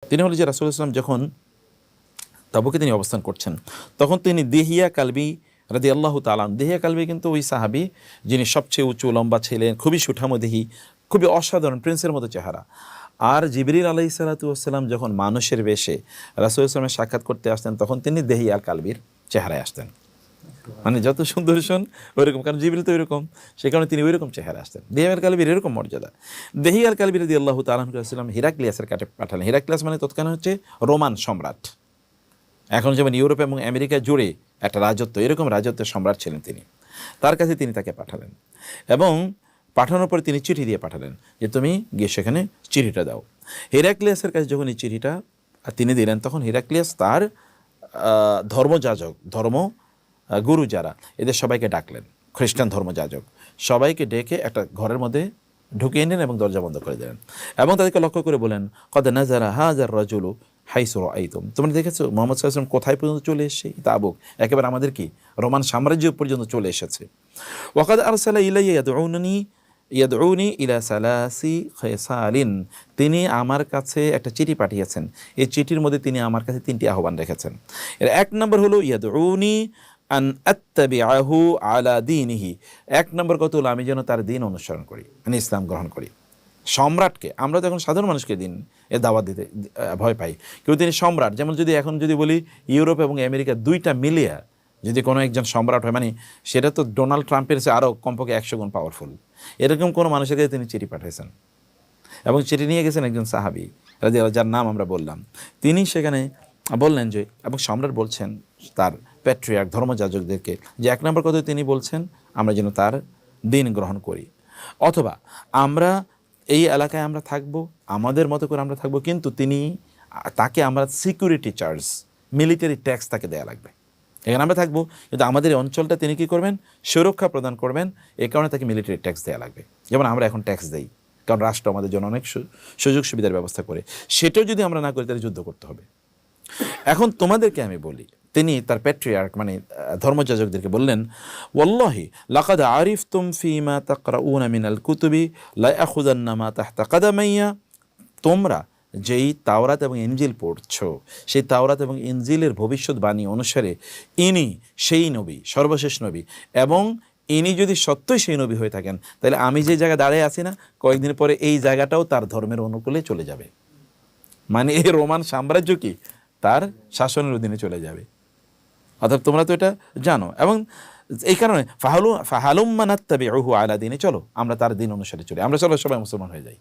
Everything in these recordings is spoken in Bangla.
তিনি হলেন যে রাসূলুল্লাহ সাল্লাল্লাহু আলাইহি ওয়াসাল্লাম যখন তাবুকে তিনি অবস্থান করছেন, তখন তিনি দিহিয়া কালবি রাদিয়াল্লাহু তাআলা, দিহিয়া কালবি কিন্তু ওই সাহাবী যিনি সবচেয়ে উঁচু লম্বা ছিলেন, খুবই সুঠামদেহী, খুবই অসাধারণ প্রিন্সের মতো চেহারা। আর জিবরিল আলাইহিস সালাতু ওয়াস সালাম যখন মানুষের বেশে রাসূলুল্লাহ সাল্লাল্লাহু আলাইহি ওয়াসাল্লামের সাক্ষাৎ করতে আসতেন, তখন তিনি দিহিয়া কালবির চেহারায় আসতেন। মানে যত সুন্দর ওইরকম, কারণ জিবরিল তো ওইরকম, সে কারণে তিনি ওইরকম চেহারা আসতেন। দিহিয়াল কালবির এরকম মর্যাদা। দিহিয়াল কালবি রাদিয়াল্লাহু তাআলা আনহু রাসূলুল্লাহ হিরাক্লিয়াসের কাছে পাঠালেন। হিরাক্লিয়াস মানে তৎকালীন হচ্ছে রোমান সম্রাট। এখন যেমন ইউরোপ এবং আমেরিকা জুড়ে একটা রাজত্ব, এরকম রাজত্বের সম্রাট ছিলেন তিনি। তার কাছে তিনি তাকে পাঠালেন এবং পাঠানোর পরে তিনি চিঠি দিয়ে পাঠালেন যে তুমি গিয়ে সেখানে চিঠিটা দাও। হিরাক্লিয়াসের কাছে যখন এই চিঠিটা তিনি দিলেন, তখন হিরাক্লিয়াস তার ধর্মযাজক, গুরু যারা, এদের সবাইকে ডাকলেন, খ্রিস্টান ধর্মযাজক সবাইকে ডেকে একটা ঘরের মধ্যে ঢুকিয়ে নিলেন এবং দরজা বন্ধ করে দিলেন এবং তাদেরকে লক্ষ্য করে বলেন, কদ নাজারা হাজার রাজুলু হাইসু রাআইতুম, তোমরা দেখেছো মুহাম্মদ সাল্লাল্লাহু আলাইহি ওয়াসাল্লাম কোথায় পর্যন্ত চলে এসেছে? তাবুক, একেবারে আমাদের কি রোমান সাম্রাজ্য পর্যন্ত চলে এসেছে। ওয়াকাদ আরসালা ইলাইয়া ইয়াদউনি ইলা সালাসি খিসালিন, তিনি আমার কাছে একটা চিঠি পাঠিয়েছেন। এই চিঠির মধ্যে তিনি আমার কাছে তিনটি আহ্বান রেখেছেন। এর এক নম্বর হলো ইয়াদউনি আন আত্তাবিআহু আলা দীনিহি, এক নম্বর কথা হলো আমি যেন তার দিন অনুসরণ করি, মানে ইসলাম গ্রহণ করি। সম্রাটকে, আমরা তো এখন সাধারণ মানুষকে দিন এ দাওয়াত দিতে ভয় পাই, কিন্তু তিনি সম্রাট। যেমন এখন যদি বলি ইউরোপ এবং আমেরিকা দুইটা মিলিয়ে যদি কোনো একজন সম্রাট হয়, মানে সেটা তো ডোনাল্ড ট্রাম্পের চেয়ে আরও কমপক্ষে 100 গুণ পাওয়ারফুল। এরকম কোনো মানুষের কাছে তিনি চিঠি পাঠিয়েছেন এবং চিঠি নিয়ে গেছেন একজন সাহাবী রাদিয়াল্লাহু, যার নাম আমরা বললাম। তিনি সেখানে বললেন যে, এবং সম্রাট বলছেন তার প্যাট্রিয়ার্ক ধর্মযাজকদেরকে যে এক নম্বর কথা তিনি বলছেন আমরা যেন তার দিন গ্রহণ করি, অথবা আমরা এই এলাকায় আমরা থাকব, আমাদের মতো করে আমরা থাকব, কিন্তু তাকে আমরা সিকিউরিটি চার্জ, মিলিটারি ট্যাক্স তাকে দেওয়া লাগবে। এখানে আমরা থাকবো, কিন্তু আমাদের এই অঞ্চলটা তিনি কী করবেন, সুরক্ষা প্রদান করবেন, এই কারণে তাকে মিলিটারি ট্যাক্স দেওয়া লাগবে। যেমন আমরা এখন ট্যাক্স দেই, কারণ রাষ্ট্র আমাদের জন্য অনেক সুযোগ সুবিধার ব্যবস্থা করে। সেটাও যদি আমরা না করি তাহলে যুদ্ধ করতে হবে। এখন তোমাদেরকে আমি বলি, তিনি তার প্যাট্রিয়ার্ক মানে ধর্মযাজকদেরকে বললেন, ওয়াল্লাহি লাকাদ আরিফতুম ফীমা তাকরাউনা মিনাল কুতুবি লা ইয়াখুযান্না মা তাহতা কাদামাইয়া, তোমরা যেই তাওরাত এবং ইনজিল পড়ছো, সেই তাওরাত এবং ইনজিলের ভবিষ্যৎবাণী অনুসারে ইনি সেই নবী, সর্বশেষ নবী, এবং ইনি যদি সত্যই সেই নবী হয়ে থাকেন, তাহলে আমি যে জায়গায় দাঁড়িয়ে আছি না, কয়েকদিন পরে এই জায়গাটাও তার ধর্মের অনুকূলে চলে যাবে। মানে এই রোমান সাম্রাজ্য কি তার শাসনের অধীনে চলে যাবে। অর্থাৎ তোমরা তো এটা জানো, এবং এই কারণে ফাহালুম্মা নাত্তাবিউহু আলা দীনি, চলো আমরা তার দিন অনুসারে চলি, আমরা চলো সবাই মুসলমান হয়ে যাই।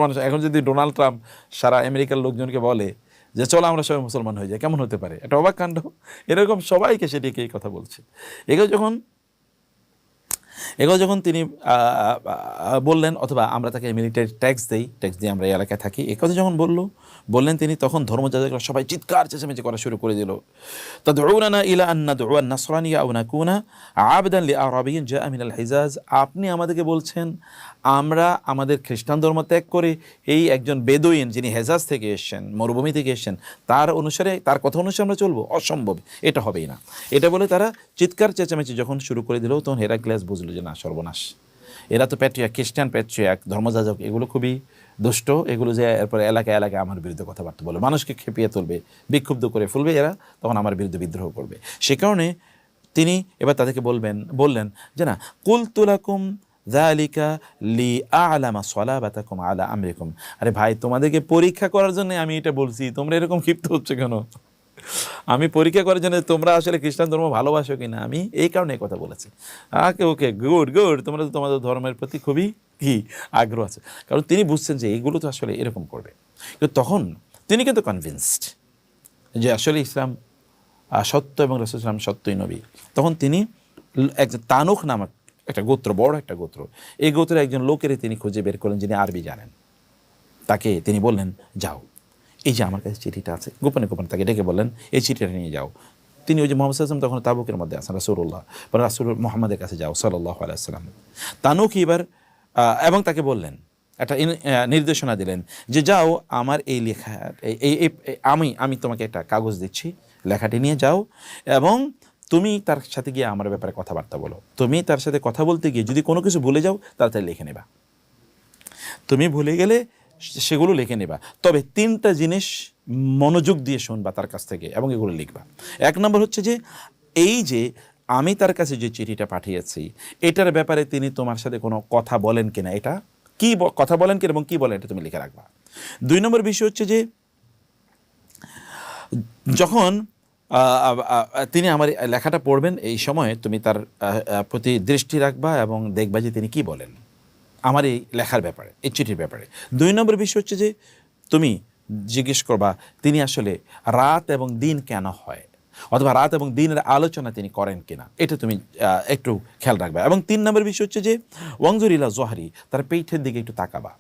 মানুষ এখন যদি ডোনাল্ড ট্রাম্প সারা আমেরিকার লোকজনকে বলে যে চলো আমরা সবাই মুসলমান হয়ে যাই, কেমন হতে পারে? এটা অবাক কাণ্ড। এরকম সবাইকে সেটিকে এই কথা বলছে। এগুলো যখন তিনি বললেন, অথবা আমরা তাকে মিলিটারি ট্যাক্স দিয়ে আমরা এই এলাকায় থাকি, এ কথা যখন বললেন তিনি, তখন ধর্মযাজকরা সবাই চিৎকার চেঁচামেচি করা শুরু করে দিল। তাদউনানা ইলা আন নাদউ আন-নাসরানিয়া আও নাকুনা আবদান লিআরাবিয়্যিন জাআ মিনাল হিজাজ, আপনি আমাদেরকে বলছেন আমরা আমাদের খ্রিস্টান ধর্ম ত্যাগ করে এই একজন বেদুইন যিনি হেজাজ থেকে এসেছেন, মরুভূমি থেকে এসেছেন, তার কথা অনুসারে আমরা চলবো? অসম্ভব, এটা হবেই না। এটা বলে তারা চিৎকার চেঁচামেচি যখন শুরু করে দিল, তখন হেরাক্লিয়াস বুঝলো যে না, সর্বনাশ, এরা তো খ্রিস্টান প্যাট্রিয়ার্ক ধর্মযাজক, এগুলো খুবই দুষ্ট, এগুলো যে এরপরে এলাকায় আমার বিরুদ্ধে কথাবার্তা বলবে, মানুষকে খেপিয়ে তুলবে, বিক্ষুব্ধ করে ফেলবে, এরা তখন আমার বিরুদ্ধে বিদ্রোহ করবে। সে কারণে তিনি এবার তাদেরকে বললেন যে না, কুলতু লাকুম যালিকা লিআলামা সালাবাতাকুম আলা আমরিকুম, আরে ভাই, তোমাদেরকে পরীক্ষা করার জন্য আমি এটা বলছি, তোমরা এরকম ক্ষিপ্ত হচ্ছে কেন? আমি পরীক্ষা করার জন্য তোমরা আসলে খ্রিস্টান ধর্ম ভালোবাসো কিনা, আমি এই কারণে এই কথা বলেছি। ওকে গুড, তোমরা তো তোমাদের ধর্মের প্রতি খুবই আগ্রহ আছে, কারণ তিনি বুঝছেন যে এইগুলো তো আসলে এরকম করবে। কিন্তু তখন তিনি কিন্তু কনভিন্সড যে আসলে ইসলাম সত্য এবং রাসূল সাল্লাল্লাহু আলাইহি ওয়াসাল্লাম সত্যই নবী। তখন তিনি একজন তানুখ নামক একটা গোত্র, বড় একটা গোত্র, এই গোত্রের একজন লোকের তিনি খুঁজে বের করলেন যিনি আরবি জানেন। তাকে তিনি বললেন, যাও, এই যে আমার কাছে চিঠিটা আছে, গোপনে তাকে ডেকে বললেন এই চিঠিটা নিয়ে যাও। তিনি ওই যে মুহাম্মদ সাল্লাল্লাহু আলাইহি ওয়াসাল্লাম তখন তাবুকের মধ্যে আছেন, রাসূলুল্লাহ বা রাসূল মুহাম্মাদের কাছে যাও সাল্লাল্লাহু আলাইহি ওয়াসাল্লাম। তানুক এবার এবং তাকে বললেন, একটা নির্দেশনা দিলেন যে যাও, আমার এই লেখা আমি তোমাকে একটা কাগজ দিচ্ছি, লেখাটি নিয়ে যাও এবং তুমি তার সাথে গিয়ে আমার ব্যাপারে কথাবার্তা বলো। তুমি তার সাথে কথা বলতে গিয়ে যদি কোনো কিছু ভুলে যাও তাড়াতাড়ি লিখে নেবা। তুমি ভুলে গেলে সেগুলো লিখে নেবা। তবে 3টা জিনিস মনোযোগ দিয়ে শুনবা তার কাছ থেকে এবং এগুলো লিখবা। 1 নম্বর হচ্ছে যে এই যে আমি তার কাছে যে চিঠিটা পাঠিয়েছি এটার ব্যাপারে তিনি তোমার সাথে কোনো কথা বলেন কিনা, এটা কি কথা বলেন কিনা এবং কি বলেন এটা তুমি লিখে রাখবা। 2 নম্বর বিষয় হচ্ছে যে যখন তিনি আমার লেখাটা পড়বেন এই সময়ে তুমি তার প্রতি দৃষ্টি রাখবা এবং দেখবা যে তিনি কি বলেন আমার এই লেখার ব্যাপারে, এই চিঠির ব্যাপারে। 2 নম্বর বিষয় হচ্ছে যে তুমি জিজ্ঞেস করবা তিনি আসলে রাত এবং দিন কেন হয়, অথবা রাত এবং দিনের আলোচনা তিনি করেন কিনা, এটা তুমি একটু খেয়াল রাখবা। এবং 3 নম্বর বিষয় হচ্ছে যে ওয়াংজুরিলা জোহারি, তার পিঠের দিকে একটু তাকাবা।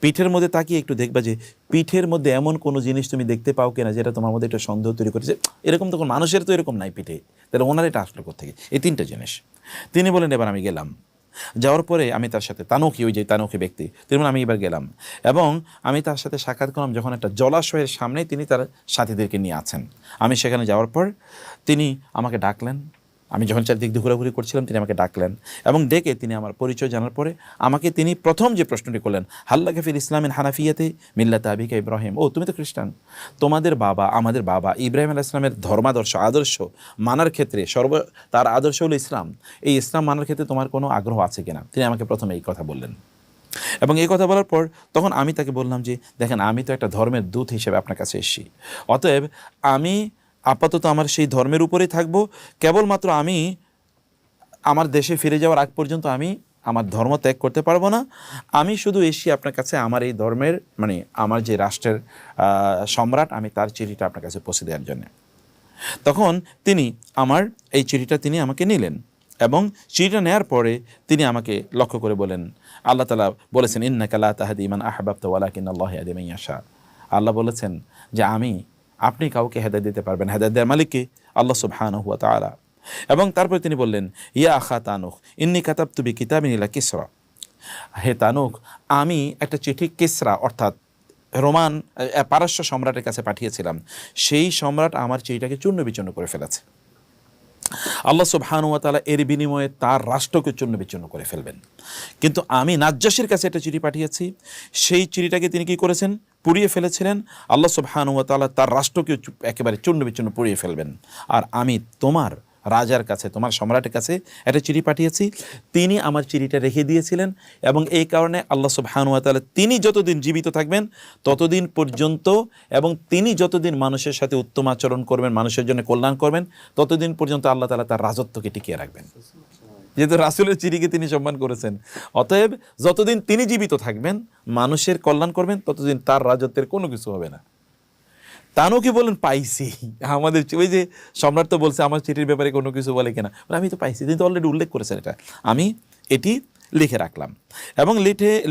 পিঠের মধ্যে তাকিয়ে একটু দেখবা যে পিঠের মধ্যে এমন কোনো জিনিস তুমি দেখতে পাও কিনা যেটা তোমার মধ্যে একটা সন্দেহ তৈরি করেছে, এরকম তখন মানুষের তো এরকম নাই পিঠে, তাহলে ওনার এটা আসলো কোথেকে। এই 3টা জিনিস তিনি বলেন। এবার আমি গেলাম, যাওয়ার পরে আমি তার সাথে তানুকি, ওই যে তানুকি ব্যক্তি, তিনি বলেন আমি এবার গেলাম এবং আমি তার সাথে সাক্ষাৎ করলাম যখন একটা জলাশয়ের সামনে তিনি তার সাথীদেরকে নিয়ে আছেন। আমি সেখানে যাওয়ার পর তিনি আমাকে ডাকলেন, আমি যখন চারদিক দিয়ে ঘোরাঘুরি করছিলাম তিনি আমাকে ডাকলেন এবং ডেকে তিনি আমার পরিচয় জানার পরে আমাকে তিনি প্রথম যে প্রশ্নটি করলেন, হাল্লাকা ফিল ইসলামিন হানাফিয়াতে মিল্লাত আবিকা ইব্রাহিম, ও তুমি তো খ্রিস্টান, তোমাদের বাবা আমাদের বাবা ইব্রাহিম আলাইহিস সালামের আদর্শ মানার ক্ষেত্রে তার আদর্শ হলো ইসলাম, এই ইসলাম মানার ক্ষেত্রে তোমার কোনো আগ্রহ আছে কিনা, তিনি আমাকে প্রথমে এই কথা বললেন। এবং এই কথা বলার পর তখন আমি তাকে বললাম যে দেখেন আমি তো একটা ধর্মের দূত হিসেবে আপনার কাছে এসেছি, অতএব আমি আপাতত আমার সেই ধর্মের উপরেই থাকবো, কেবলমাত্র আমি আমার দেশে ফিরে যাওয়ার আগ পর্যন্ত আমি আমার ধর্ম ত্যাগ করতে পারবো না, আমি শুধু এসি আপনার কাছে আমার এই ধর্মের মানে আমার যে রাষ্ট্রের সম্রাট আমি তার চিঠিটা আপনার কাছে পৌঁছে দেওয়ার জন্য। তখন তিনি আমার এই চিঠিটা তিনি আমাকে নিলেন এবং চিঠিটা নেওয়ার পরে তিনি আমাকে লক্ষ্য করে বলেন, আল্লাহ তাআলা বলেছেন ইন্নাকা লা তাহদি মান আহবাবতা ওয়ালাকিন্নাল্লাহু ইয়াহদি মান ইয়াশা, আল্লাহ বলেছেন যে আপনি কাউকে হেদায়েত দিতে পারবেন, হেদায়েত দেওয়ার মালিককে আল্লাহ সুবহানাহু ওয়া তাআলা। এবং তারপরে তিনি বললেন ইয়া আখা তানুখ ইন্নী কাতাবতু বিকিতাবিন ইলা কিসরা, হে তানুখ আমি একটা চিঠি কিসরা অর্থাৎ রোমান পারস্য সম্রাটের কাছে পাঠিয়েছিলাম, সেই সম্রাট আমার চিঠিটাকে চূর্ণ বিচূর্ণ করে ফেলেছে। আল্লাহ সুবহানাহু ওয়া তাআলা এর বিনিময়ে তার রাষ্ট্রকে চূর্ণ বিচূর্ণ করে ফেলবেন। কিন্তু আমি নাজ্জাশীর কাছে একটা চিঠি পাঠিয়েছি, সেই চিঠিটাকে তিনি কি করেছেন, পুড়িয়ে ফেলেছিলেন। আল্লাহ সুবহানাহু ওয়া তাআলা তার রাষ্ট্রকে একেবারে চূর্ণ বিচূর্ণ পুড়িয়ে ফেলবেন। আর আমি তোমার রাজার কাছে, তোমার সম্রাটের কাছে একটা চিঠি পাঠিয়েছি, তিনি আমার চিঠিটা রেখে দিয়েছিলেন এবং এই কারণে আল্লাহ সুবহানাহু ওয়া তাআলা তিনি যতদিন জীবিত থাকবেন ততদিন পর্যন্ত এবং তিনি যতদিন মানুষের সাথে উত্তম আচরণ করবেন, মানুষের জন্য কল্যাণ করবেন, ততদিন পর্যন্ত আল্লাহ তাআলা তার রাজত্বকে টিকিয়ে রাখবেন। যেহেতু রাসূলের চিঠিকে তিনি সম্মান করেছেন, অতএব যতদিন তিনি জীবিত থাকবেন মানুষের কল্যাণ করবেন ততদিন তার রাজত্বের কোনো কিছু হবে না। তানুকি বলেন পাইছি, আমাদের ওই যে সম্রাট তো বলছে আমার চিঠির ব্যাপারে কোনো কিছু বলে কিনা, আমি তো পাইছি, তিনি তো অলরেডি উল্লেখ করেছেন এটা, আমি এটি লিখে রাখলাম। এবং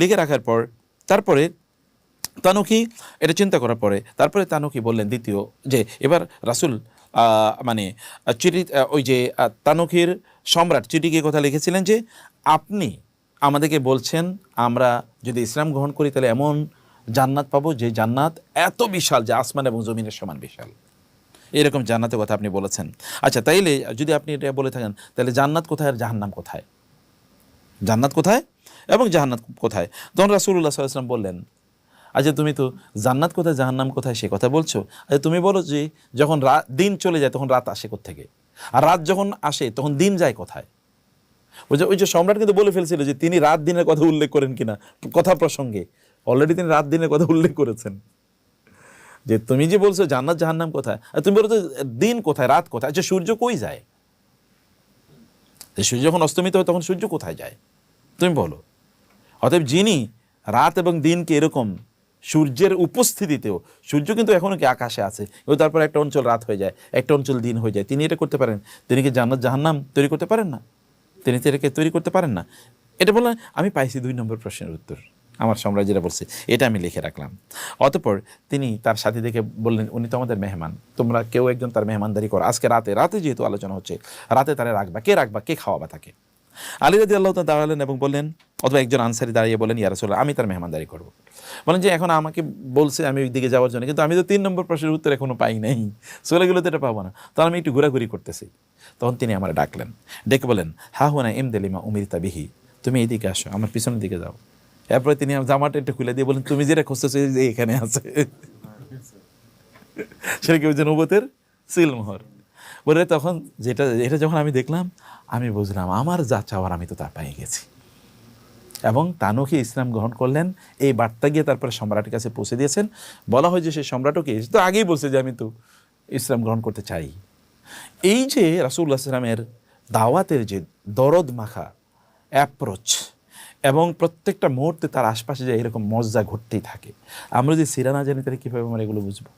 লিখে রাখার পর তারপরে তানুকি এটা চিন্তা করার পরে তারপরে তানুকি বললেন দ্বিতীয় যে এবার রাসূল মানে চিঠি ওই যে তানুকির সম্রাট চিঠিকে কথা লিখেছিলেন যে আপনি আমাদেরকে বলছেন আমরা যদি ইসলাম গ্রহণ করি তাহলে এমন জান্নাত পাবো যে জান্নাত এত বিশাল যে আসমান এবং জমিনের সমান বিশাল, এরকম জান্নাতের কথা আপনি বলেছেন। আচ্ছা তাইলে যদি আপনি এটা বলে থাকেন তাহলে জান্নাত কোথায় আর জাহান্নাম কোথায়, জান্নাত কোথায় এবং জাহান্নাত কোথায়? তখন রাসূলুল্লাহ সাল্লাল্লাহু আলাইহি ওয়াসাল্লাম বললেন আচ্ছা তুমি তো জান্নাত কোথায় জাহান্নাম কোথায় সে কথা বলছো, আচ্ছা তুমি বলো যে যখন দিন চলে যায় তখন রাত আসে কোত্থেকে, আর রাত যখন আসে তখন দিন যায় কোথায়? ওই যে সম্রাট কিন্তু বলে ফেলছিল যে তিনি রাত দিনের কথা উল্লেখ করেন কিনা কথা প্রসঙ্গে, অলরেডি তিনি রাত দিনের কথা উল্লেখ করেছেন যে তুমি যে বলছো জান্নাত জাহান্নাম কোথায়, তুমি বলো দিন কোথায় রাত কোথায়, আচ্ছা সূর্য কই যায়, সূর্য যখন অস্তমিত হয় তখন সূর্য কোথায় যায় তুমি বলো। অতএব যিনি রাত এবং দিনকে এরকম সূর্যের উপস্থিতিতেও, সূর্য কিন্তু এখনো কি আকাশে আছে, এবং তারপর একটা অঞ্চল রাত হয়ে যায় একটা অঞ্চল দিন হয়ে যায়, তিনি এটা করতে পারেন, তিনি কি জান্নাত জাহান্নাম তৈরি করতে পারেন না, তিনি তো এটাকে তৈরি করতে পারেন না। এটা বললেন আমি পাইছি 2 নম্বর প্রশ্নের উত্তর, আমার সম্রাট যেটা বলছে এটা আমি লিখে রাখলাম। অতঃপর তিনি তার সাথীদেরকে বললেন উনি তো আমাদের মেহমান, তোমরা কেউ একজন তার মেহমানদারি করো, আজকে রাতে যেহেতু আলোচনা হচ্ছে রাতে তারা রাখবা, কে খাওয়াবা তাকে। আলী রাদিয়াল্লাহু তাআলা দাঁড়ালেন এবং বললেন, অথবা একজন আনসারী দাঁড়িয়ে বলেন ইয়া রাসূলুল্লাহ আমি তার মেহমানদারি করব। বলেন যে এখন আমাকে বলছে আমি ওই দিকে যাওয়ার জন্য, কিন্তু আমি তো 3 নম্বর প্রশ্নের উত্তর এখনো পাই নাই, চলে গেলে তো এটা পাবো না, তো আমি একটু ঘোরাঘুরি করতেছি। তখন তিনি আমার ডাকলেন, ডেকে বলেন হা হুনা ইমদালিমা উমিরতা বিহি, তুমি এইদিকে আসো, আমার পিছনের দিকে যাও, এরপরে তিনি আমার জামাটা একটু খুলে দিয়ে বলেন, তুমি যেটা খুঁজতেছো এই যে এখানে আছে। সেটা কি হচ্ছে নবুয়তের সিলমোহর। বলে তখন এটা যখন আমি দেখলাম, আমি বুঝলাম আমার যা চাওয়ার আমি তো তা পেয়ে গেছি। এবং তানুকে ইসলাম গ্রহণ করলেন, এই বার্তা গিয়ে তারপরে সম্রাটের কাছে পৌঁছে দিয়েছেন। বলা হয় যে সেই সম্রাটকে তো আগেই বলছে যে আমি তো ইসলাম গ্রহণ করতে চাই। এই যে রাসূলুল্লাহ সাল্লাল্লাহু আলাইহি ওয়াসাল্লামের দাওয়াতের যে দরদ মাখা অ্যাপ্রোচ, এবং প্রত্যেকটা মুহূর্তে তার আশপাশে যে এরকম মজ্জা ঘটতেই থাকে, আমরা যদি সিরা না জানি তাহলে কীভাবে আমরা এগুলো বুঝবো?